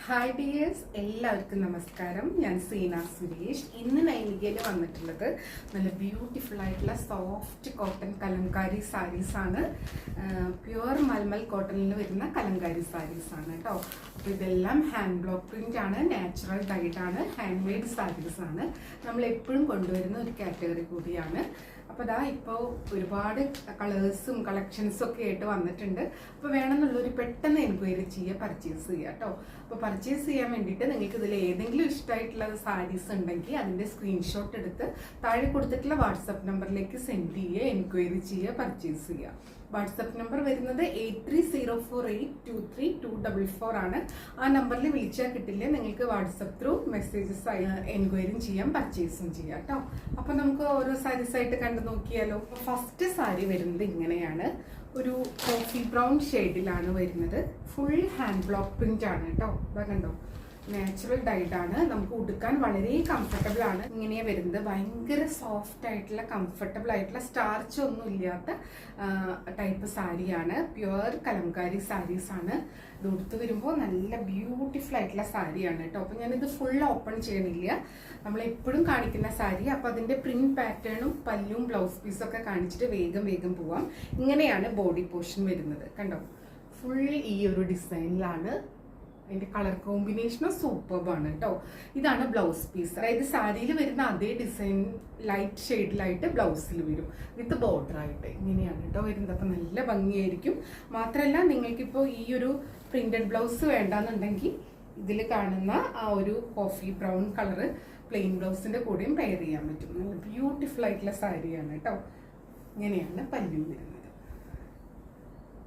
Hi dears, എല്ലാവർക്കും നമസ്കാരം. ഞാൻ സീന സുരേഷ്. ഇന്ന് നൈനികയിൽ വന്നിട്ടുള്ളത് നല്ല ബ്യൂട്ടിഫുൾ ആയിട്ടുള്ള സോഫ്റ്റ് കോട്ടൺ കലംകാരി സാരീസ് ആണ്. പ്യുവർ മൽമൽ കോട്ടണിൽ വരുന്ന കലംകാരി സാരീസ് ആണ് കേട്ടോ. അപ്പോൾ ഇതെല്ലാം ഹാൻഡ് ബ്ലോക്ക് പ്രിന്റ് ആണ്, നാച്ചുറൽ ഡൈഡ് ആണ്, ഹാൻഡ് മെയ്ഡ് സാരീസ് ആണ്. നമ്മൾ എപ്പോഴും കൊണ്ടുവരുന്ന ഒരു കാറ്റഗറി കൂടിയാണ്. അപ്പോൾ ദാ ഇപ്പോൾ ഒരുപാട് കളേഴ്സും കളക്ഷൻസും ഒക്കെ ആയിട്ട് വന്നിട്ടുണ്ട്. അപ്പോൾ വേണമെന്നുള്ളൊരു പെട്ടെന്ന് എൻക്വയറി ചെയ്യുക, പർച്ചേസ് ചെയ്യുക കേട്ടോ. അപ്പോൾ പർച്ചേസ് ചെയ്യാൻ വേണ്ടിയിട്ട് നിങ്ങൾക്ക് ഇതിൽ ഏതെങ്കിലും ഇഷ്ടമായിട്ടുള്ള സാരീസ് ഉണ്ടെങ്കിൽ അതിൻ്റെ സ്ക്രീൻഷോട്ട് എടുത്ത് താഴെ കൊടുത്തിട്ടുള്ള വാട്സപ്പ് നമ്പറിലേക്ക് സെൻഡ് ചെയ്യുക, എൻക്വയറി ചെയ്യുക, പർച്ചേസ് ചെയ്യുക. വാട്സപ്പ് നമ്പർ വരുന്നത് 8304823244 ആണ്. ആ നമ്പറിൽ വിളിച്ചാൽ കിട്ടില്ല, നിങ്ങൾക്ക് വാട്സപ്പ് ത്രൂ മെസ്സേജസ് ആയി എൻക്വയറിയും ചെയ്യാം, പർച്ചേസും ചെയ്യാം കേട്ടോ. അപ്പൊ നമുക്ക് ഓരോ സാരീസ് ആയിട്ട് കണ്ടു നോക്കിയാലോ. ഫസ്റ്റ് സാരി വരുന്നത് ഇങ്ങനെയാണ്, ഒരു കോഫി ബ്രൗൺ ഷെയ്ഡിലാണ് വരുന്നത്. ഫുൾ ഹാൻഡ് ബ്ലോക്ക് പ്രിന്റ് ആണ് കേട്ടോ. ഇതാ കണ്ടോ, നാച്ചുറൽ ഡൈഡ് ആണ്. നമുക്ക് ഉടുക്കാൻ വളരെ കംഫർട്ടബിൾ ആണ്. ഇങ്ങനെയാ വരുന്നത്. ഭയങ്കര സോഫ്റ്റ് ആയിട്ടുള്ള കംഫർട്ടബിൾ ആയിട്ടുള്ള സ്റ്റാർച്ച് ഒന്നും ഇല്ലാത്ത ടൈപ്പ് സാരിയാണ്. പ്യുവർ കലംകാരി സാരീസ് ആണ്. ഇത് ഉടുത്ത് വരുമ്പോൾ നല്ല ബ്യൂട്ടിഫുൾ ആയിട്ടുള്ള സാരിയാണ് കേട്ടോ. അപ്പൊ ഞാനിത് ഫുൾ ഓപ്പൺ ചെയ്യണില്ല, നമ്മൾ എപ്പോഴും കാണിക്കുന്ന സാരി. അപ്പൊ അതിന്റെ പ്രിന്റ് പാറ്റേണും പല്ലും ബ്ലൗസ് പീസൊക്കെ കാണിച്ചിട്ട് വേഗം പോവാം. ഇങ്ങനെയാണ് ബോഡി പോർഷൻ വരുന്നത്. കണ്ടോ, ഫുൾ ഈ ഒരു ഡിസൈനിലാണ്. അതിന്റെ കളർ കോമ്പിനേഷനും സൂപ്പർബാണ് കേട്ടോ. ഇതാണ് ബ്ലൗസ് പീസ്. അതായത് സാരിയിൽ വരുന്ന അതേ ഡിസൈൻ ലൈറ്റ് ഷെയ്ഡിലായിട്ട് ബ്ലൗസിൽ വരും, വിത്ത് ബോർഡർ ആയിട്ട്. ഇങ്ങനെയാണ് കേട്ടോ വരുന്നത്. അപ്പം നല്ല ഭംഗിയായിരിക്കും. മാത്രമല്ല, നിങ്ങൾക്കിപ്പോൾ ഈ ഒരു പ്രിന്റഡ് ബ്ലൗസ് വേണ്ടാന്നുണ്ടെങ്കിൽ ഇതിൽ കാണുന്ന ആ ഒരു കോഫി ബ്രൗൺ കളറ് പ്ലെയിൻ ബ്ലൗസിന്റെ കൂടെയും പെയർ ചെയ്യാൻ പറ്റും. നല്ല ബ്യൂട്ടിഫുൾ ആയിട്ടുള്ള സാരിയാണ് കേട്ടോ. ഇങ്ങനെയാണ് പല്ലു വരുന്നത്.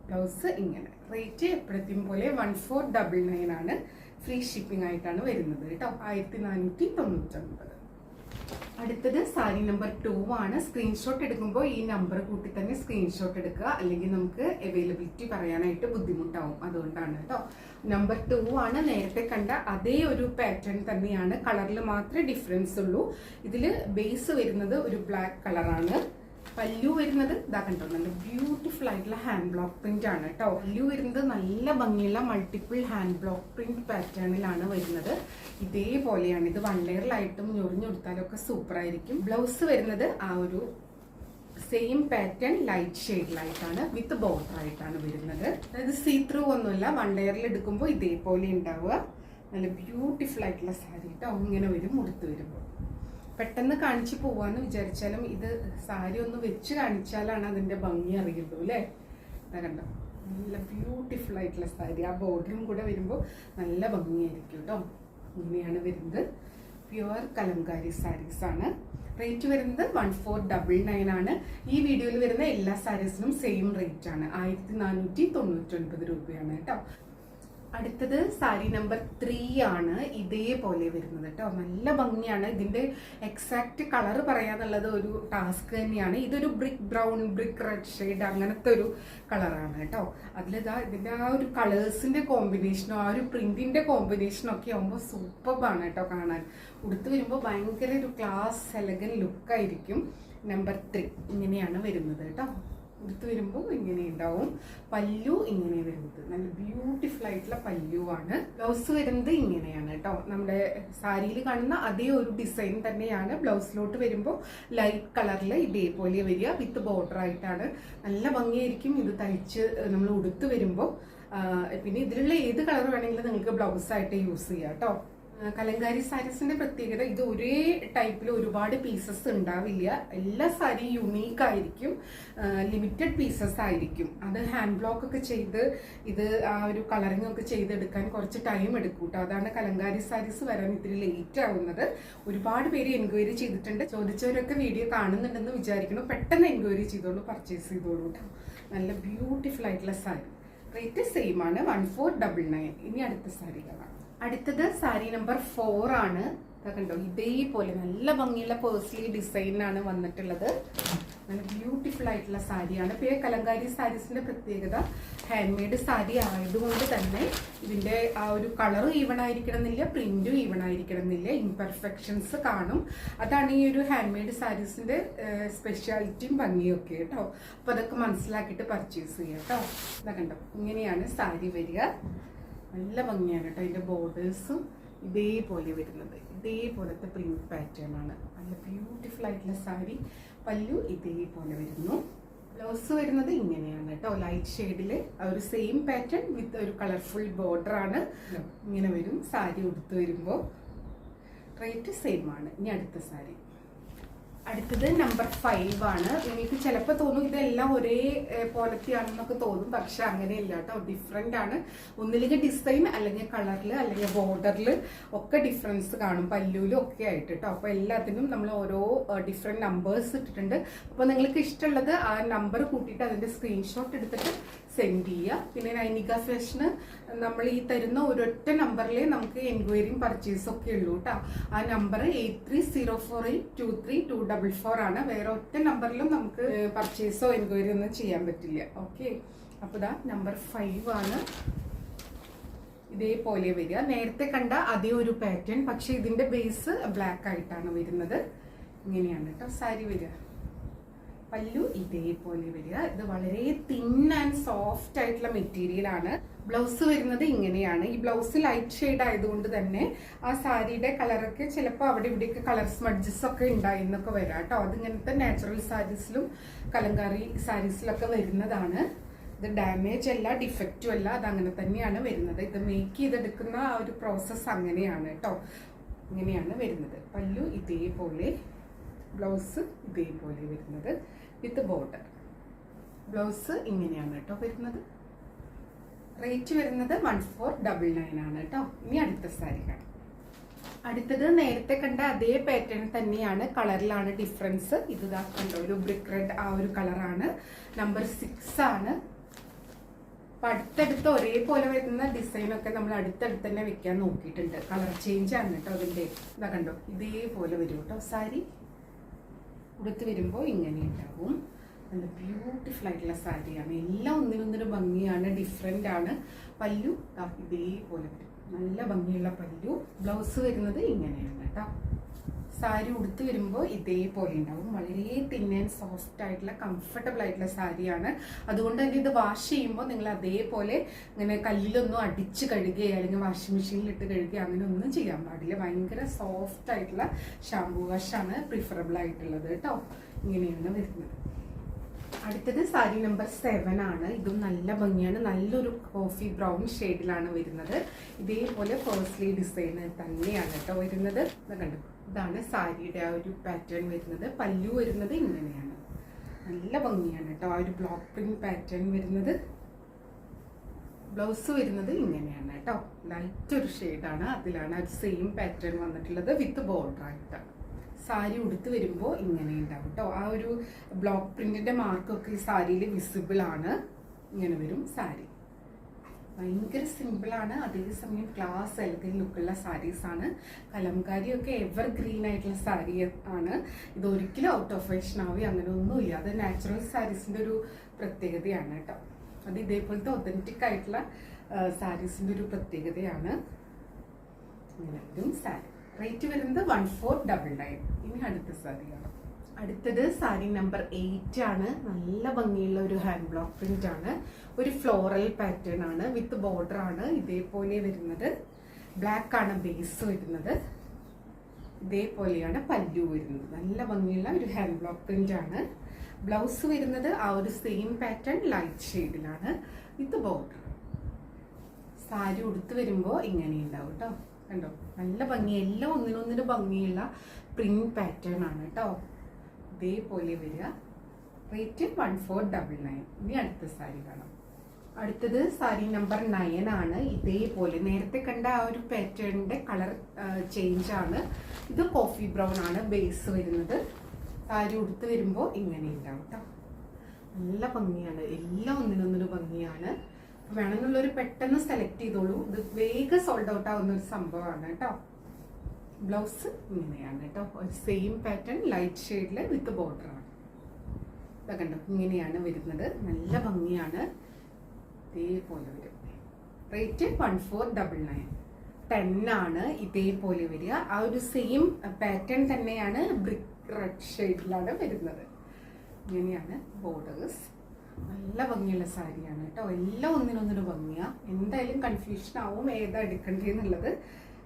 ബ്ലൗസ് ഇങ്ങനെ. റേറ്റ് എപ്പോഴത്തെയും പോലെ 1499 ആണ്. ഫ്രീ ഷിപ്പിംഗ് ആയിട്ടാണ് വരുന്നത് കേട്ടോ. 1499. അടുത്തത് സാരി നമ്പർ 2 ആണ്. സ്ക്രീൻഷോട്ട് എടുക്കുമ്പോൾ ഈ നമ്പർ കൂട്ടി തന്നെ സ്ക്രീൻഷോട്ട് എടുക്കുക, അല്ലെങ്കിൽ നമുക്ക് അവൈലബിലിറ്റി പറയാനായിട്ട് ബുദ്ധിമുട്ടാവും. അതുകൊണ്ടാണ് കേട്ടോ. നമ്പർ 2 ആണ്. നേരത്തെ കണ്ട അതേ ഒരു പാറ്റേൺ തന്നെയാണ്, കളറിൽ മാത്രമേ ഡിഫറൻസ് ഉള്ളൂ. ഇതിൽ ബേസ് വരുന്നത് ഒരു ബ്ലാക്ക് കളറാണ്. പല്ലു വരുന്നത് ഇതാ കണ്ടോ, നല്ല ബ്യൂട്ടിഫുൾ ആയിട്ടുള്ള ഹാൻഡ് ബ്ലോക്ക് പ്രിന്റ് ആണ് കേട്ടോ. പല്ലു വരുന്നത് നല്ല ഭംഗിയുള്ള മൾട്ടിപ്പിൾ ഹാൻഡ് ബ്ലോക്ക് പ്രിന്റ് പാറ്റേണിലാണ് വരുന്നത്. ഇതേപോലെയാണ്. ഇത് 1 ലെയറിലായിട്ടും ഞൊറിഞ്ഞെടുത്താലൊക്കെ സൂപ്പർ ആയിരിക്കും. ബ്ലൗസ് വരുന്നത് ആ ഒരു സെയിം പാറ്റേൺ ലൈറ്റ് ഷെയ്ഡിലായിട്ടാണ്, വിത്ത് ബോർഡർ ആയിട്ടാണ് വരുന്നത്. അതായത് സീ ത്രൂ ഒന്നുമില്ല. 1 ലെയറിൽ എടുക്കുമ്പോൾ ഇതേപോലെ ഉണ്ടാവുക. നല്ല ബ്യൂട്ടിഫുൾ ആയിട്ടുള്ള സാരി കേട്ടോ. ഇങ്ങനെ വരും ഉടുത്ത് വരുമ്പോൾ. പെട്ടെന്ന് കാണിച്ചു പോവാന്ന് വിചാരിച്ചാലും ഇത് സാരി ഒന്ന് വെച്ച് കാണിച്ചാലാണ് അതിന്റെ ഭംഗി അറിയുള്ളൂ അല്ലേ. അതാ കണ്ടോ, നല്ല ബ്യൂട്ടിഫുൾ ആയിട്ടുള്ള സാരി. ആ ബോർഡറും കൂടെ വരുമ്പോൾ നല്ല ഭംഗിയായിരിക്കും കേട്ടോ. ഇങ്ങനെയാണ് വരുന്നത്. പ്യുവർ കലംകാരി സാരീസ് ആണ്. റേറ്റ് വരുന്നത് 1499 ആണ്. ഈ വീഡിയോയിൽ വരുന്ന എല്ലാ സാരീസിനും സെയിം റേറ്റ് ആണ്, 1499 രൂപയാണ് കേട്ടോ. അടുത്തത് സാരി നമ്പർ 3 ആണ്. ഇതേപോലെ വരുന്നത് കേട്ടോ. നല്ല ഭംഗിയാണ്. ഇതിന്റെ എക്സാക്ട് കളർ പറയാന്നുള്ളത് ഒരു ടാസ്ക് തന്നെയാണ്. ഇതൊരു brick brown, brick red shade അങ്ങനത്തെ ഒരു കളറാണ് കേട്ടോ. അതിലിതാ ഇതിന്റെ ആ ഒരു കളേഴ്സിന്റെ കോമ്പിനേഷനോ ആ ഒരു പ്രിന്റിന്റെ കോമ്പിനേഷനോ ഒക്കെ ആകുമ്പോൾ സൂപ്പർബാണ് കേട്ടോ കാണാൻ. ഉടുത്ത് വരുമ്പോൾ ഭയങ്കര ഒരു ക്ലാസ് എലഗൻ ലുക്കായിരിക്കും. നമ്പർ 3 ഇങ്ങനെയാണ് വരുന്നത് കേട്ടോ. എടുത്ത് വരുമ്പോൾ ഇങ്ങനെ ഉണ്ടാവും. പല്ലു ഇങ്ങനെ വരുന്നത് നല്ല ബ്യൂട്ടിഫുൾ ആയിട്ടുള്ള പല്ലുവാണ്. ബ്ലൗസ് വരുന്നത് ഇങ്ങനെയാണ് കേട്ടോ. നമ്മുടെ സാരിയിൽ കാണുന്ന അതേ ഒരു ഡിസൈൻ തന്നെയാണ്. ബ്ലൗസിലോട്ട് വരുമ്പോൾ ലൈറ്റ് കളറിൽ ഇതേപോലെ വരിക, വിത്ത് ബോർഡർ ആയിട്ടാണ്. നല്ല ഭംഗിയായിരിക്കും ഇത് തയ്ച്ച് നമ്മൾ ഉടുത്ത് വരുമ്പോൾ. പിന്നെ ഇതിലുള്ള ഏത് കളർ വേണമെങ്കിലും നിങ്ങൾക്ക് ബ്ലൗസ് ആയിട്ട് യൂസ് ചെയ്യാം കേട്ടോ. കലംകാരി സാരീസിന്റെ പ്രത്യേകത, ഇത് ഒരേ ടൈപ്പിൽ ഒരുപാട് പീസസ് ഉണ്ടാവില്ല. എല്ലാ സാരി യുണീക്ക് ആയിരിക്കും, ലിമിറ്റഡ് പീസസ് ആയിരിക്കും. അത് ഹാൻഡ് ബ്ലോക്ക് ഒക്കെ ചെയ്ത് ഇത് ആ ഒരു കളറിംഗ് ഒക്കെ ചെയ്തെടുക്കാൻ കുറച്ച് ടൈം എടുക്കും കേട്ടോ. അതാണ് കലംകാരി സാരീസ് വരാൻ ഇത്തിരി ലേറ്റ് ആവുന്നത്. ഒരുപാട് പേര് എൻക്വയറി ചെയ്തിട്ടുണ്ട്. ചോദിച്ചവരൊക്കെ വീഡിയോ കാണുന്നുണ്ടെന്ന് വിചാരിക്കണം. പെട്ടെന്ന് എൻക്വയറി ചെയ്തോളൂ, പർച്ചേസ് ചെയ്തോളൂ കേട്ടോ. നല്ല ബ്യൂട്ടിഫുൾ ആയിട്ടുള്ള സാരി. റേറ്റ് സെയിം ആണ്, 1499. ഇനി അടുത്ത സാരി കാണാം. അടുത്തത് സാരി നമ്പർ 4 ആണ്. കണ്ടോ, ഇതേപോലെ നല്ല ഭംഗിയുള്ള പേഴ്സ്ലി ഡിസൈനാണ് വന്നിട്ടുള്ളത്. നല്ല ബ്യൂട്ടിഫുൾ ആയിട്ടുള്ള സാരിയാണ്. ഇപ്പോൾ കലംകാരി സാരീസിന്റെ പ്രത്യേകത ഹാൻഡ് മെയ്ഡ് സാരി ആയതുകൊണ്ട് തന്നെ ഇതിന്റെ ആ ഒരു കളറും ഈവൺ ആയിരിക്കണം എന്നില്ല, പ്രിന്റും ഈവൺ ആയിരിക്കണം എന്നില്ല, ഇംപെർഫെക്ഷൻസ് കാണും. അതാണ് ഈ ഒരു ഹാൻഡ് മെയ്ഡ് സാരീസിന്റെ സ്പെഷ്യാലിറ്റിയും ഭംഗിയും ഒക്കെ കേട്ടോ. അപ്പൊ അതൊക്കെ മനസ്സിലാക്കിയിട്ട് പർച്ചേസ് ചെയ്യാം കേട്ടോ. ഇതാ കണ്ടോ, ഇങ്ങനെയാണ് സാരി വരിക. നല്ല ഭംഗിയാണ് കേട്ടോ. അതിൻ്റെ ബോർഡേഴ്സും ഇതേപോലെ വരുന്നത്, ഇതേപോലത്തെ പ്രിന്റ് പാറ്റേൺ ആണ്. നല്ല ബ്യൂട്ടിഫുൾ ആയിട്ടുള്ള സാരി. പല്ലു ഇതേപോലെ വരുന്നു. ബ്ലൗസ് വരുന്നത് ഇങ്ങനെയാണ് കേട്ടോ, ലൈറ്റ് ഷെയ്ഡിൽ ആ ഒരു സെയിം പാറ്റേൺ വിത്ത് ഒരു കളർഫുൾ ബോർഡർ ആണ്. ഇങ്ങനെ വരും സാരി ഉടുത്ത് വരുമ്പോൾ. റേറ്റ് സെയിം ആണ്. ഇനി അടുത്ത സാരി. അടുത്തത് നമ്പർ 5 ആണ്. നിങ്ങൾക്ക് ചിലപ്പോൾ തോന്നും ഇതെല്ലാം ഒരേ പോലത്തെയാണെന്നൊക്കെ തോന്നും, പക്ഷെ അങ്ങനെയല്ല കേട്ടോ, ഡിഫറെൻ്റ് ആണ്. ഒന്നില്ലെങ്കിൽ ഡിസൈൻ, അല്ലെങ്കിൽ കളറിൽ, അല്ലെങ്കിൽ ബോർഡറിൽ ഒക്കെ ഡിഫറൻസ് കാണും, പല്ലുവിലും ഒക്കെ ആയിട്ട് കേട്ടോ. അപ്പോൾ എല്ലാത്തിനും നമ്മൾ ഓരോ ഡിഫറെൻറ്റ് നമ്പേഴ്സ് ഇട്ടിട്ടുണ്ട്. അപ്പോൾ നിങ്ങൾക്ക് ഇഷ്ടമുള്ളത് ആ നമ്പർ കൂട്ടിയിട്ട് അതിൻ്റെ സ്ക്രീൻഷോട്ട് എടുത്തിട്ട് സെൻഡ് ചെയ്യുക. പിന്നെ നൈനിക ഫാഷന് നമ്മൾ ഈ തരുന്ന ഒരൊറ്റ നമ്പറിൽ നമുക്ക് എൻക്വയറിയും പർച്ചേസും ഒക്കെ ഉള്ളൂ കേട്ടോ. ആ നമ്പർ 8304823244 ആണ്. വേറെ ഒറ്റ നമ്പറിലും നമുക്ക് പർച്ചേസോ എൻക്വയറി ഒന്നും ചെയ്യാൻ പറ്റില്ല. ഓക്കെ, അപ്പോൾ ഇതാ നമ്പർ 5 ആണ്. ഇതേപോലെ വരിക. നേരത്തെ കണ്ട അതേ ഒരു പാറ്റേൺ, പക്ഷെ ഇതിന്റെ ബേസ് ബ്ലാക്ക് ആയിട്ടാണ് വരുന്നത്. ഇങ്ങനെയാണ് കേട്ടോ സാരി വരിക. പല്ലു ഇതേപോലെ വരിക. ഇത് വളരെ തിൻ ആൻഡ് സോഫ്റ്റ് ആയിട്ടുള്ള മെറ്റീരിയൽ ആണ്. ബ്ലൗസ് വരുന്നത് ഇങ്ങനെയാണ്. ഈ ബ്ലൗസ് ലൈറ്റ് ഷെയ്ഡ് ആയതുകൊണ്ട് തന്നെ ആ സാരിയുടെ കളറൊക്കെ ചിലപ്പോൾ അവിടെ ഇവിടെയൊക്കെ കളർ സ്മഡ്ജസ് ഒക്കെ ഉണ്ടായി എന്നൊക്കെ വരാം കേട്ടോ. അതിങ്ങനത്തെ നാച്ചുറൽ സാരീസിലും കലങ്കാറി സാരീസിലൊക്കെ വരുന്നതാണ്. ഇത് ഡാമേജ് അല്ല, ഡിഫക്റ്റും അല്ല, അത് അങ്ങനെ തന്നെയാണ് വരുന്നത്. ഇത് മേക്ക് ചെയ്തെടുക്കുന്ന ആ ഒരു പ്രോസസ്സ് അങ്ങനെയാണ് കേട്ടോ. ഇങ്ങനെയാണ് വരുന്നത്. പല്ലു ഇതേപോലെ, ബ്ലൗസ് ഇതേപോലെ വരുന്നത് വിത്ത് ബോർഡർ. ബ്ലൗസ് ഇങ്ങനെയാണ് കേട്ടോ വരുന്നത്. റേറ്റ് വരുന്നത് 1499 ആണ് കേട്ടോ. ഇനി അടുത്ത സാരി കാണാം. അടുത്തത് നേരത്തെ കണ്ട അതേ പാറ്റേൺ തന്നെയാണ്, കളറിലാണ് ഡിഫറൻസ്. ഇത് കണ്ടോ, ഒരു ബ്രിക്ക് റെഡ് ആ ഒരു കളറാണ്. നമ്പർ 6 ആണ്. അപ്പം അടുത്തടുത്ത് ഒരേപോലെ വരുന്ന ഡിസൈനൊക്കെ നമ്മൾ അടുത്തടുത്ത് തന്നെ വെക്കാൻ നോക്കിയിട്ടുണ്ട്. കളർ ചേഞ്ച് ആണ് കേട്ടോ അതിൻ്റെ. ഇതാ കണ്ടോ, ഇതേപോലെ വരും കേട്ടോ സാരി. ഉടുത്ത് വരുമ്പോൾ ഇങ്ങനെ ഉണ്ടാവും. നല്ല ബ്യൂട്ടിഫുൾ ആയിട്ടുള്ള സാരിയാണ്. എല്ലാം ഒന്നിനൊന്നിനും ഭംഗിയാണ്, ഡിഫറെൻ്റ് ആണ്. പല്ലു ഇതേപോലെ വരും, നല്ല ഭംഗിയുള്ള പല്ലു. ബ്ലൗസ് വരുന്നത് ഇങ്ങനെയാണ് കേട്ടോ. സാരി ഉടുത്ത് വരുമ്പോൾ ഇതേപോലെ ഉണ്ടാവും. വളരെ തിൻ ആൻഡ് സോഫ്റ്റ് ആയിട്ടുള്ള കംഫർട്ടബിൾ ആയിട്ടുള്ള സാരിയാണ്. അതുകൊണ്ട് തന്നെ ഇത് വാഷ് ചെയ്യുമ്പോൾ നിങ്ങൾ അതേപോലെ ഇങ്ങനെ കല്ലിലൊന്നും അടിച്ച് കഴുകുകയോ അല്ലെങ്കിൽ വാഷിംഗ് മെഷീനിലിട്ട് കഴുകുകയോ അങ്ങനെ ഒന്നും ചെയ്യാൻ പാടില്ല. ഭയങ്കര സോഫ്റ്റ് ആയിട്ടുള്ള ഷാമ്പൂ വാഷാണ് പ്രിഫറബിൾ ആയിട്ടുള്ളത് കേട്ടോ. ഇങ്ങനെയാണ് വരുന്നത്. അടുത്തത് സാരി നമ്പർ 7 ആണ്. ഇതും നല്ല ഭംഗിയാണ്. നല്ലൊരു കോഫി ബ്രൗൺ ഷെയ്ഡിലാണ് വരുന്നത്. ഇതേപോലെ പേഴ്സ്ലി ഡിസൈൻ തന്നെയാണ് കേട്ടോ വരുന്നത്. കണ്ടു, ഇതാണ് സാരിയുടെ ആ ഒരു പാറ്റേൺ വരുന്നത്. പല്ലു വരുന്നത് ഇങ്ങനെയാണ്. നല്ല ഭംഗിയാണ് കേട്ടോ ആ ഒരു ബ്ലോക്ക് പ്രിന്റ് പാറ്റേൺ വരുന്നത്. ബ്ലൗസ് വരുന്നത് ഇങ്ങനെയാണ് കേട്ടോ. ലൈറ്റ് ഒരു ഷെയ്ഡാണ്, അതിലാണ് ആ ഒരു സെയിം പാറ്റേൺ വന്നിട്ടുള്ളത് വിത്ത് ബോർഡർ ആയിട്ടാണ്. സാരി ഉടുത്ത് വരുമ്പോൾ ഇങ്ങനെ ഉണ്ടാവും കേട്ടോ. ആ ഒരു ബ്ലോക്ക് പ്രിന്റിന്റെ മാർക്കൊക്കെ ഈ സാരിയിൽ വിസിബിൾ ആണ്. ഇങ്ങനെ വരും സാരി. ഭയങ്കര സിമ്പിളാണ്, അതേസമയം ക്ലാസ് എലഗന്റ് ലുക്കുള്ള സാരീസാണ്. കലംകാരിയൊക്കെ എവർ ഗ്രീൻ ആയിട്ടുള്ള സാരി ആണ്. ഇതൊരിക്കലും ഔട്ട് ഓഫ് ഫാഷൻ ആവുകയോ അങ്ങനെ ഒന്നുമില്ല. അത് നാച്ചുറൽ സാരീസിൻ്റെ ഒരു പ്രത്യേകതയാണ് കേട്ടോ. അത് ഇതേപോലത്തെ ഒതന്റിക് ആയിട്ടുള്ള സാരീസിൻ്റെ ഒരു പ്രത്യേകതയാണ്. ഇങ്ങനെയും സാരി. റേറ്റ് വരുന്നത് 1499. ഇനി അടുത്ത സാരി കാണാം. അടുത്തത് സാരി നമ്പർ 8 ആണ്. നല്ല ഭംഗിയുള്ള ഒരു ഹാൻഡ് ബ്ലോക്ക് പ്രിന്റ് ആണ്. ഒരു ഫ്ലോറൽ പാറ്റേൺ ആണ് വിത്ത് ബോർഡർ ആണ്. ഇതേപോലെ വരുന്നത്. ബ്ലാക്ക് ആണ് ബേസ് വരുന്നത്. ഇതേപോലെയാണ് പല്ലു വരുന്നത്. നല്ല ഭംഗിയുള്ള ഒരു ഹാൻഡ് ബ്ലോക്ക് പ്രിന്റ് ആണ്. ബ്ലൗസ് വരുന്നത് ആ ഒരു സെയിം പാറ്റേൺ ലൈറ്റ് ഷെയ്ഡിലാണ് വിത്ത് ബോർഡർ. സാരി ഉടുത്ത് വരുമ്പോൾ ഇങ്ങനെ ഉണ്ടാവും കേട്ടോ. കണ്ടോ, നല്ല ഭംഗി. എല്ലാം ഒന്നിനൊന്നിന് ഭംഗിയുള്ള പ്രിന്റ് പാറ്റേൺ ആണ് കേട്ടോ. ഇതേപോലെ വരിക. റേറ്റ് 1499. ഇനി അടുത്ത സാരി കാണാം. അടുത്തത് സാരി നമ്പർ 9 ആണ്. ഇതേപോലെ നേരത്തെ കണ്ട ആ ഒരു പാറ്റേണിന്റെ കളർ ചേഞ്ച് ആണ്. ഇത് കോഫി ബ്രൗൺ ആണ് ബേസ് വരുന്നത്. സാരി ഉടുത്ത് വരുമ്പോൾ ഇങ്ങനെ ഉണ്ടാവും കേട്ടോ. നല്ല ഭംഗിയാണ്. എല്ലാം ഒന്നിനൊന്നിന് ഭംഗിയാണ്. വേണമെന്നുള്ളൊരു പെട്ടെന്ന് സെലക്ട് ചെയ്തോളൂ. ഇത് വേഗം സോൾഡ് ഔട്ട് ആവുന്ന ഒരു സംഭവമാണ് കേട്ടോ. ബ്ലൗസ് ഇങ്ങനെയാണ് കേട്ടോ. ഒരു സെയിം പാറ്റേൺ ലൈറ്റ് ഷെയ്ഡിൽ വിത്ത് ബോർഡർ ആണ്. കണ്ടോ, ഇങ്ങനെയാണ് വരുന്നത്. നല്ല ഭംഗിയാണ്. ഇതേപോലെ വരും. റേറ്റ് 1499. 10 ആണ്. ഇതേപോലെ വരിക. ആ ഒരു സെയിം പാറ്റേൺ തന്നെയാണ് ബ്രിക്ക് റെഡ് ഷെയ്ഡിലാണ് വരുന്നത്. ഇങ്ങനെയാണ് ബോർഡേഴ്സ്. നല്ല ഭംഗിയുള്ള സാരിയാണ് കേട്ടോ. എല്ലാം ഒന്നിനൊന്നിനും ഭംഗിയാണ്. എന്തായാലും കൺഫ്യൂഷൻ ആവും ഏതാ എടുക്കേണ്ടതെന്നുള്ളത്.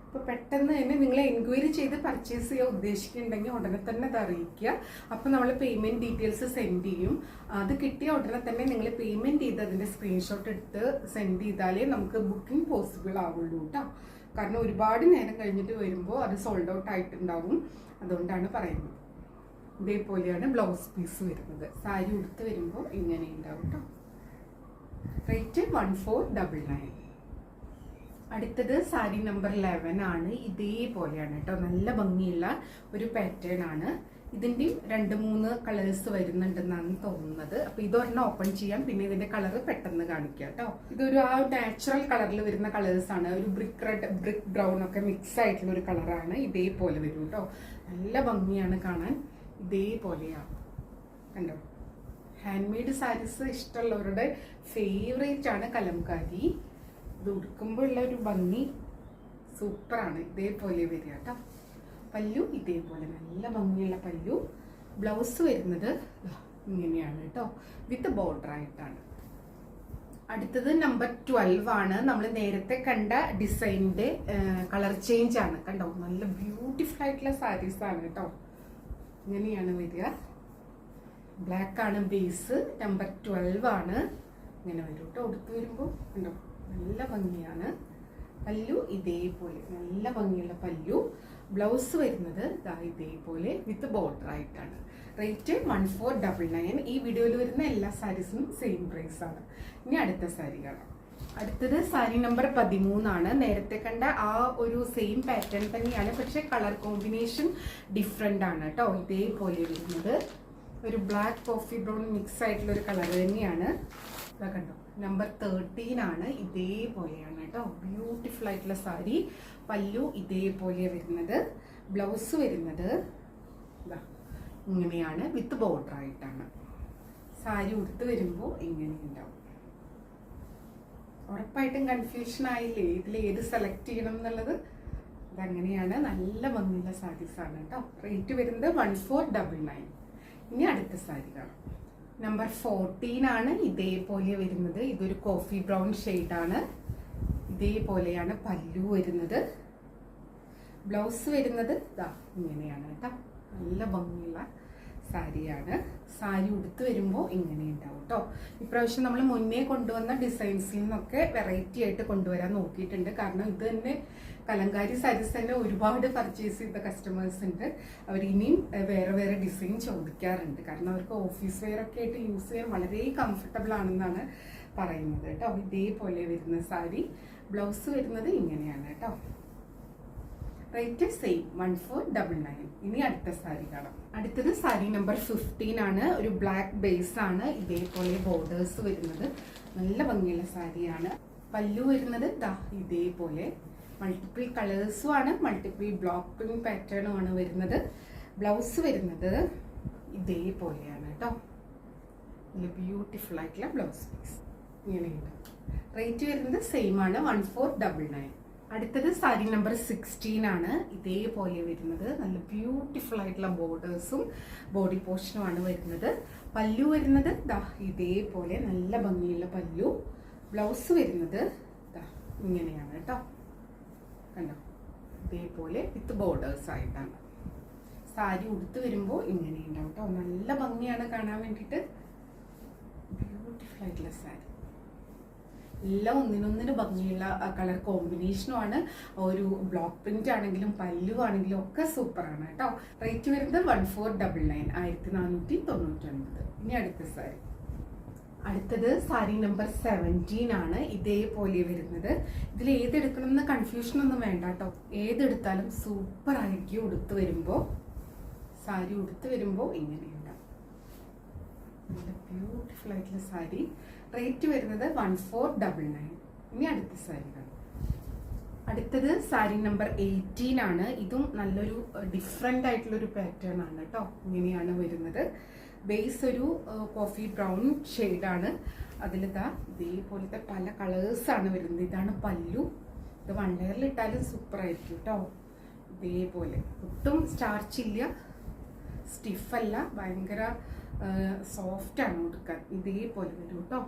അപ്പോൾ പെട്ടെന്ന് തന്നെ നിങ്ങൾ എൻക്വയറി ചെയ്ത് പർച്ചേസ് ചെയ്യാൻ ഉദ്ദേശിക്കുന്നുണ്ടെങ്കിൽ ഉടനെ തന്നെ അത് അറിയിക്കുക. അപ്പോൾ നമ്മൾ പേയ്മെൻറ്റ് ഡീറ്റെയിൽസ് സെൻഡ് ചെയ്യും. അത് കിട്ടിയ ഉടനെ തന്നെ നിങ്ങൾ പേയ്മെൻറ്റ് ചെയ്ത് അതിൻ്റെ സ്ക്രീൻഷോട്ട് എടുത്ത് സെൻഡ് ചെയ്താലേ നമുക്ക് ബുക്കിംഗ് പോസിബിൾ ആവുള്ളൂ കേട്ടോ. കാരണം ഒരുപാട് നേരം കഴിഞ്ഞിട്ട് വരുമ്പോൾ അത് സോൾഡ് ഔട്ട് ആയിട്ടുണ്ടാവും. അതുകൊണ്ടാണ് പറയുന്നത്. ഇതേപോലെയാണ് ബ്ലൗസ് പീസ് വരുന്നത്. സാരി ഉടുത്ത് വരുമ്പോൾ ഇങ്ങനെ ഉണ്ടാവും കേട്ടോ. റേറ്റ് 1499. അടുത്തത് സാരി നമ്പർ 11 ആണ്. ഇതേപോലെയാണ് കേട്ടോ. നല്ല ഭംഗിയുള്ള ഒരു പാറ്റേൺ ആണ്. ഇതിൻ്റെയും 2-3 കളേഴ്സ് വരുന്നുണ്ടെന്നാണ് തോന്നുന്നത്. അപ്പോൾ ഇതൊരെണ്ണം ഓപ്പൺ ചെയ്യാം, പിന്നെ ഇതിൻ്റെ കളർ പെട്ടെന്ന് കാണിക്കാം കേട്ടോ. ഇതൊരു ആ നാച്ചുറൽ കളറിൽ വരുന്ന കളേഴ്സാണ്. ഒരു ബ്രിക്ക് റെഡ്, ബ്രിക്ക് ബ്രൗൺ ഒക്കെ മിക്സ് ആയിട്ടുള്ള ഒരു കളറാണ്. ഇതേപോലെ വരും കേട്ടോ. നല്ല ഭംഗിയാണ് കാണാൻ. ഇതേപോലെയാണ് കണ്ടോ. ഹാൻഡ് മെയ്ഡ് സാരീസ് ഇഷ്ടമുള്ളവരുടെ ഫേവറേറ്റ് ആണ് കലംകാരി. ഇത് ഉടുക്കുമ്പോൾ ഉള്ള ഒരു ഭംഗി സൂപ്പറാണ്. ഇതേപോലെ വരിക കേട്ടോ. പല്ലു ഇതേപോലെ നല്ല ഭംഗിയുള്ള പല്ലു. ബ്ലൗസ് വരുന്നത് ഇങ്ങനെയാണ് കേട്ടോ, വിത്ത് ബോർഡർ ആയിട്ടാണ്. അടുത്തത് നമ്പർ 12 ആണ്. നമ്മൾ നേരത്തെ കണ്ട ഡിസൈനിന്റെ കളർ ചേഞ്ച് ആണ് കണ്ടോ. നല്ല ബ്യൂട്ടിഫുൾ ആയിട്ടുള്ള സാരീസ് ആണ് കേട്ടോ. ഇങ്ങനെയാണ് വരിക. ബ്ലാക്ക് ആണ് ബേസ്. നമ്പർ 12 ആണ്. ഇങ്ങനെ വരും കേട്ടോ. ഉടുത്ത് വരുമ്പോൾ കണ്ടോ നല്ല ഭംഗിയാണ്. പല്ലു ഇതേപോലെ നല്ല ഭംഗിയുള്ള പല്ലു. ബ്ലൗസ് വരുന്നത് ഇതേപോലെ വിത്ത് ബോർഡർ ആയിട്ടാണ്. റേറ്റ് 1499. ഈ വീഡിയോയിൽ വരുന്ന എല്ലാ സാരീസിനും സെയിം പ്രൈസ് ആണ്. ഇനി അടുത്ത സാരി കാണാം. അടുത്തത് സാരി നമ്പർ 13 ആണ്. നേരത്തെ കണ്ട ആ ഒരു സെയിം പാറ്റേൺ തന്നെയാണ്, പക്ഷെ കളർ കോമ്പിനേഷൻ ഡിഫറെൻ്റ് ആണ് കേട്ടോ. ഇതേപോലെ വരുന്നത് ഒരു ബ്ലാക്ക് കോഫി ബ്രൗൺ മിക്സ് ആയിട്ടുള്ള ഒരു കളർ തന്നെയാണ്. കണ്ടോ നമ്പർ 13 ആണ്. ഇതേപോലെയാണ് കേട്ടോ. ബ്യൂട്ടിഫുൾ ആയിട്ടുള്ള സാരി. പല്ലു ഇതേപോലെ വരുന്നത്. ബ്ലൗസ് വരുന്നത് ഇങ്ങനെയാണ് വിത്ത് ബോർഡർ ആയിട്ടാണ്. സാരി ഉടുത്ത് വരുമ്പോൾ ഇങ്ങനെ ഉണ്ടാവും. ഉറപ്പായിട്ടും കൺഫ്യൂഷൻ ആയില്ലേ ഇതിൽ ഏത് സെലക്ട് ചെയ്യണം എന്നുള്ളത്. അതങ്ങനെയാണ്. നല്ല ഭംഗിയുള്ള സാരീസ് ആണ് കേട്ടോ. റേറ്റ് വരുന്നത് 1499. ഇനി അടുത്ത സാരി കാണാം. നമ്പർ 14 ആണ്. ഇതേപോലെ വരുന്നത്. ഇതൊരു കോഫി ബ്രൗൺ ഷെയ്ഡാണ്. ഇതേപോലെയാണ് പല്ലു വരുന്നത്. ബ്ലൗസ് വരുന്നത് ഇങ്ങനെയാണ് കേട്ടോ. നല്ല ഭംഗിയുള്ള സാരിയാണ്. സാരി ഉടുത്ത് വരുമ്പോൾ ഇങ്ങനെ ഉണ്ടാവും കേട്ടോ. ഇപ്രാവശ്യം നമ്മൾ മുന്നേ കൊണ്ടുവന്ന ഡിസൈൻസിൽ നിന്നൊക്കെ വെറൈറ്റി ആയിട്ട് കൊണ്ടുവരാൻ നോക്കിയിട്ടുണ്ട്. കാരണം ഇത് തന്നെ കലങ്കാരി സാരീസ് തന്നെ ഒരുപാട് പർച്ചേസ് ചെയ്ത കസ്റ്റമേഴ്സ് ഉണ്ട്. അവർ ഇനിയും വേറെ വേറെ ഡിസൈൻ ചോദിക്കാറുണ്ട്. കാരണം അവർക്ക് ഓഫീസ് വെയർ ഒക്കെ ആയിട്ട് യൂസ് ചെയ്യാൻ വളരെ കംഫർട്ടബിൾ ആണെന്നാണ് പറയുന്നത് കേട്ടോ. ഇതേപോലെ വരുന്ന സാരി. ബ്ലൗസ് വരുന്നത് ഇങ്ങനെയാണ് കേട്ടോ. Rate same 1499. ഇനി അടുത്ത സാരി കാണാം. അടുത്തത് സാരി നമ്പർ 15 ആണ്. ഒരു ബ്ലാക്ക് ബേസ് ആണ്. ഇതേപോലെ ബോർഡേഴ്സ് വരുന്നത്. നല്ല ഭംഗിയുള്ള സാരിയാണ്. പല്ലു വരുന്നത് ഇതേപോലെ മൾട്ടിപ്പിൾ കളേഴ്സും ആണ്. മൾട്ടിപ്പിൾ ബ്ലോക്ക് പ്രിന്റ് പാറ്റേണും ആണ് വരുന്നത്. ബ്ലൗസ് വരുന്നത് ഇതേപോലെയാണ് കേട്ടോ. നല്ല ബ്യൂട്ടിഫുൾ ആയിട്ടുള്ള ബ്ലൗസ് പീസ് ഇങ്ങനെയുണ്ട്. റേറ്റ് വരുന്നത് സെയിം ആണ് 1499. അടുത്തത് സാരി നമ്പർ 16 ആണ്. ഇതേപോലെ വരുന്നത്. നല്ല ബ്യൂട്ടിഫുൾ ആയിട്ടുള്ള ബോർഡേഴ്സും ബോഡി പോർഷനും ആണ് വരുന്നത്. പല്ലു വരുന്നത് ഇതേപോലെ നല്ല ഭംഗിയുള്ള പല്ലു. ബ്ലൗസ് വരുന്നത് ഇങ്ങനെയാണ് കേട്ടോ. കണ്ടോ ഇതേപോലെ വിത്ത് ബോർഡേഴ്സ് ആയിട്ടാണ്. സാരി ഉടുത്ത് വരുമ്പോൾ ഇങ്ങനെ ഉണ്ടാവും കേട്ടോ. നല്ല ഭംഗിയാണ് കാണാൻ വേണ്ടിയിട്ട്. ബ്യൂട്ടിഫുൾ ആയിട്ടുള്ള സാരി. എല്ലാം ഒന്നിനൊന്നിന് ഭംഗിയുള്ള കളർ കോമ്പിനേഷനും ആണ്. ഒരു ബ്ലോക്ക് പ്രിന്റ് ആണെങ്കിലും പല്ലു ആണെങ്കിലും ഒക്കെ സൂപ്പറാണ് കേട്ടോ. റേറ്റ് വരുന്നത് 1499, 1499. ഇനി അടുത്ത സാരി. അടുത്തത് സാരി നമ്പർ 17 ആണ്. ഇതേപോലെ വരുന്നത്. ഇതിൽ ഏതെടുക്കണം എന്ന് കൺഫ്യൂഷൻ ഒന്നും വേണ്ട കേട്ടോ. ഏതെടുത്താലും സൂപ്പർ ആയിരിക്കും ഉടുത്ത് വരുമ്പോൾ. സാരി ഉടുത്ത് വരുമ്പോൾ ഇങ്ങനെയുണ്ടാവും. നല്ല ബ്യൂട്ടിഫുൾ ആയിട്ടുള്ള സാരി. റേറ്റ് വരുന്നത് 1499. ഇനി അടുത്ത സാരി കാണാം. അടുത്തത് സാരി നമ്പർ 18 ആണ്. ഇതും നല്ലൊരു ഡിഫറെൻ്റ് ആയിട്ടുള്ളൊരു പാറ്റേൺ ആണ് കേട്ടോ. ഇങ്ങനെയാണ് വരുന്നത്. ബേസ് ഒരു കോഫി ബ്രൗൺ ഷെയ്ഡാണ്. ഇതേപോലത്തെ പല കളേഴ്സാണ് വരുന്നത്. ഇതാണ് പല്ലു. ഇത് 1 ലെയറിൽ ഇട്ടാലും സൂപ്പർ ആയിരിക്കും കേട്ടോ. ഇതേപോലെ ഒട്ടും സ്റ്റാർച്ചില്ല. സ്റ്റിഫല്ല, ഭയങ്കര സോഫ്റ്റാണ് ഉടുക്കാൻ. ഇതേപോലെ വരും കേട്ടോ.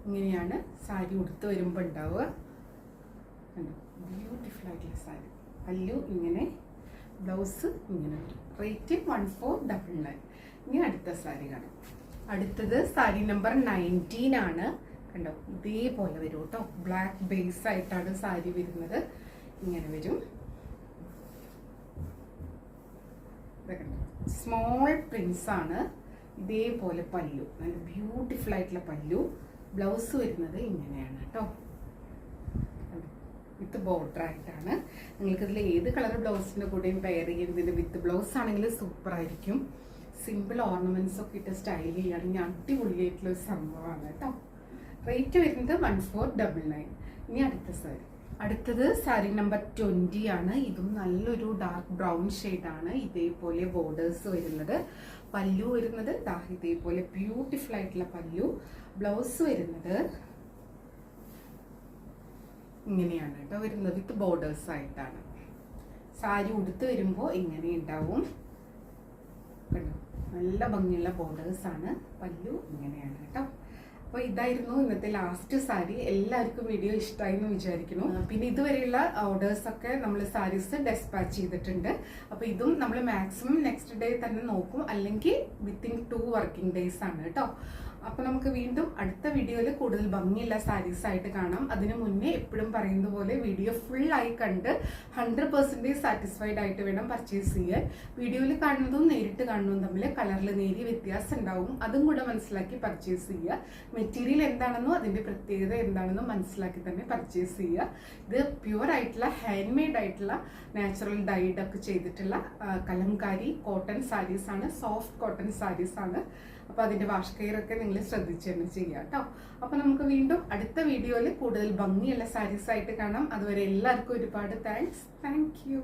ഇങ്ങനെയാണ് സാരി ഉടുത്ത് വരുമ്പോൾ ഉണ്ടാവുക. ബ്യൂട്ടിഫുൾ ആയിട്ടുള്ള സാരി. പല്ലു ഇങ്ങനെ, ബ്ലൗസ് ഇങ്ങനെ വരും. റേറ്റ് 1499. ഇനി അടുത്ത സാരി കാണാം. അടുത്തത് സാരി നമ്പർ 19 ആണ്. കണ്ടോ, ഇതേപോലെ വരും കേട്ടോ. ബ്ലാക്ക് ബേസ് ആയിട്ടാണ് സാരി വരുന്നത്. ഇങ്ങനെ വരും. സ്മോൾ പ്രിൻസ് ആണ്. ഇതേപോലെ പല്ലു, നല്ല ബ്യൂട്ടിഫുൾ ആയിട്ടുള്ള പല്ലു. ബ്ലൗസ് വരുന്നത് ഇങ്ങനെയാണ് കേട്ടോ. വിത്ത് ബോർഡർ ആയിട്ടാണ്. നിങ്ങൾക്ക് ഇതിൽ ഏത് കളർ ബ്ലൗസിൻ്റെ കൂടെയും പെയർ ചെയ്യുന്നതിന് വിത്ത് ബ്ലൗസ് ആണെങ്കിൽ സൂപ്പർ ആയിരിക്കും. സിമ്പിൾ ഓർണമെന്റ്സ് ഒക്കെ ഇട്ട് സ്റ്റൈൽ ചെയ്യുകയാണെങ്കിൽ അടിപൊളിയായിട്ടുള്ള ഒരു സംഭവമാണ് കേട്ടോ. റേറ്റ് വരുന്നത് 1499. ഇനി അടുത്ത സാരി. അടുത്തത് സാരി നമ്പർ 20 ആണ്. ഇതും നല്ലൊരു ഡാർക്ക് ബ്രൗൺ ഷെയ്ഡാണ്. ഇതേപോലെ ബോർഡേഴ്സ് വരുന്നത്. പല്ലു വരുന്നത് ഇതേപോലെ ബ്യൂട്ടിഫുൾ ആയിട്ടുള്ള പല്ലു. ബ്ലൗസ് വരുന്നത് ഇങ്ങനെയാണ് കേട്ടോ വരുന്നത്. വിത്ത് ബോർഡേഴ്സ് ആയിട്ടാണ്. സാരി ഉടുത്ത് വരുമ്പോൾ ഇങ്ങനെ ഉണ്ടാവും. കണ്ടോ, നല്ല ഭംഗിയുള്ള ബോർഡേഴ്സ് ആണ്. പല്ലു ഇങ്ങനെയാണ് കേട്ടോ. അപ്പോൾ ഇതായിരുന്നു ഇന്നത്തെ ലാസ്റ്റ് സാരി. എല്ലാവർക്കും വീഡിയോ ഇഷ്ടമായി എന്ന് വിചാരിക്കുന്നു. പിന്നെ ഇതുവരെയുള്ള ഓർഡേഴ്സൊക്കെ നമ്മൾ സാരീസ് ഡെസ്പാച്ച് ചെയ്തിട്ടുണ്ട്. അപ്പോൾ ഇതും നമ്മൾ മാക്സിമം നെക്സ്റ്റ് ഡേ തന്നെ നോക്കും, അല്ലെങ്കിൽ വിത്തിൻ 2 വർക്കിംഗ് ഡേയ്സ് ആണ് കേട്ടോ. അപ്പോൾ നമുക്ക് വീണ്ടും അടുത്ത വീഡിയോയിൽ കൂടുതൽ ഭംഗിയുള്ള സാരീസ് ആയിട്ട് കാണാം. അതിനു മുന്നേ എപ്പോഴും പറയുന്ന പോലെ വീഡിയോ ഫുള്ളായി കണ്ട് 100% സാറ്റിസ്ഫൈഡ് ആയിട്ട് വേണം പർച്ചേസ് ചെയ്യാൻ. വീഡിയോയിൽ കാണുന്നതും നേരിട്ട് കാണുന്നതും തമ്മിൽ കളറിൽ നേരിയ വ്യത്യാസം ഉണ്ടാവും. അതും കൂടെ മനസ്സിലാക്കി പർച്ചേസ് ചെയ്യുക. മെറ്റീരിയൽ എന്താണെന്നോ അതിൻ്റെ പ്രത്യേകത എന്താണെന്നോ മനസ്സിലാക്കി തന്നെ പർച്ചേസ് ചെയ്യുക. ഇത് പ്യുവർ ആയിട്ടുള്ള ഹാൻഡ് മെയ്ഡ് ആയിട്ടുള്ള നാച്ചുറൽ ഡൈഡ് ഒക്കെ ചെയ്തിട്ടുള്ള കലംകാരി കോട്ടൺ സാരീസ് ആണ്. സോഫ്റ്റ് കോട്ടൺ സാരീസ് ആണ്. അപ്പോൾ അതിൻ്റെ വാഷ് കെയർ ഒക്കെ നിങ്ങൾ ശ്രദ്ധിച്ച് തന്നെ ചെയ്യുക കേട്ടോ. അപ്പോൾ നമുക്ക് വീണ്ടും അടുത്ത വീഡിയോയിൽ കൂടുതൽ ഭംഗിയുള്ള സാരീസ് ആയിട്ട് കാണാം. അതുവരെ എല്ലാവർക്കും ഒരുപാട് താങ്ക്സ്. Thank you.